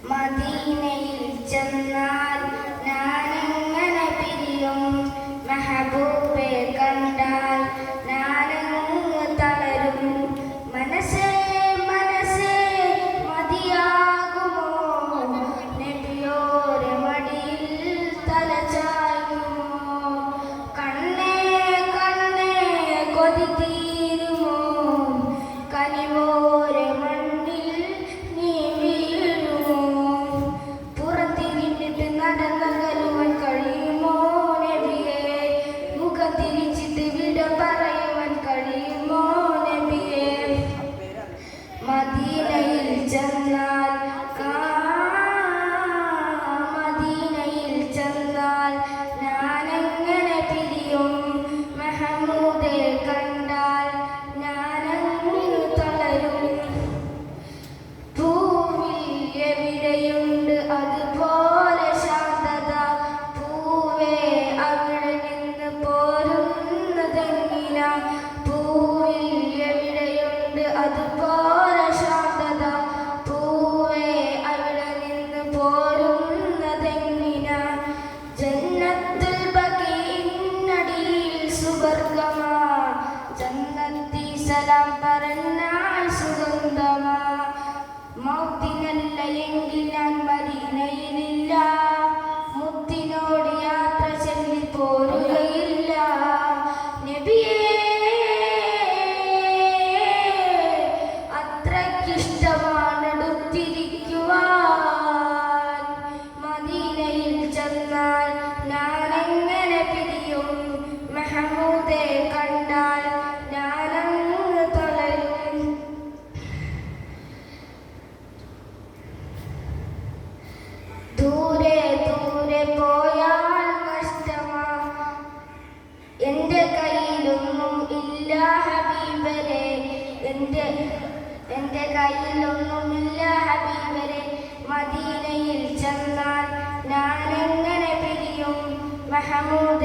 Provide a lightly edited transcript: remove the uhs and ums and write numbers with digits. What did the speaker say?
മദീനയിൽ ചെന്നാൽ ഞാനെങ്ങനെ പിരിയും മെഹബൂബെ കണ്ടാൽ ഞാനങ്ങ് തളരും മനസ്സേ മനസ്സേ മതിയാകുമോ നബിയോരെ മടിയിൽ തലചായുമോ കണ്ണേ കണ്ണേ കൊതി തീരുമോ കനിവോരെ മണ്ണിൽ നീ വീഴുമോ പുറത്തിരിഞ്ഞിട്ട് നടന്നകലുവാൻ കഴിയുമോ നബിയേ മുഖം തിരിച്ചിട്ട് വിട പറയുവാൻ കഴിയുമോ നബിയേ മദീനയിൽ ചെന്നാൽ മദീനയിൽ ചെന്നാൽ ഞാനെങ്ങനെ പിരിയും മെഹമൂദെ കണ്ടാൽ ഞാനങ്ങ് തളരും പൂവിൽ എവിടെയുണ്ട് അതുപോലെ ശാന്തത പൂവേ അവിടെ നിന്ന് പോരുന്നതെങ്ങിന പൂവിൽ എവിടെയുണ്ട് അതുപോലെ ശാന്തത പൂവേ അവിടെ നിന്ന് പോരുന്നതെങ്ങിന ജന്നത്തുൽ ബഖീഇന്നടിയിൽ സുവർഗമാ ജന്നത്തി സലാം പറഞ്ഞാൽ സുഗന്ധമാ മൗത്തിനല്ല എങ്കിൽ ഞാൻ മദീനയിലില്ല മുത്തിനോട് യാത്ര ചൊല്ലി പോരുകയില്ല നബിയേ അത്രയ്ക്കിഷ്ടമാണ് അടുത്തിരിക്കുവാൻ മദീനയിൽ ചെന്നാൽ ഞാനെങ്ങനെ പിരിയും മെഹമൂദെ കണ്ടാൽ ഞാനങ്ങ് തളരും ദൂരെ ദൂരെ പോയാൽ കഷ്ടമാ എൻ്റെ കയ്യിലൊന്നും ഇല്ല ഹബീബരെ എൻ്റെ കയ്യിലൊന്നുമില്ല ഹബീബരെ മദീനയിൽ ചെന്നാൽ ഞാനെങ്ങനെ പിരിയും മെഹമൂദ്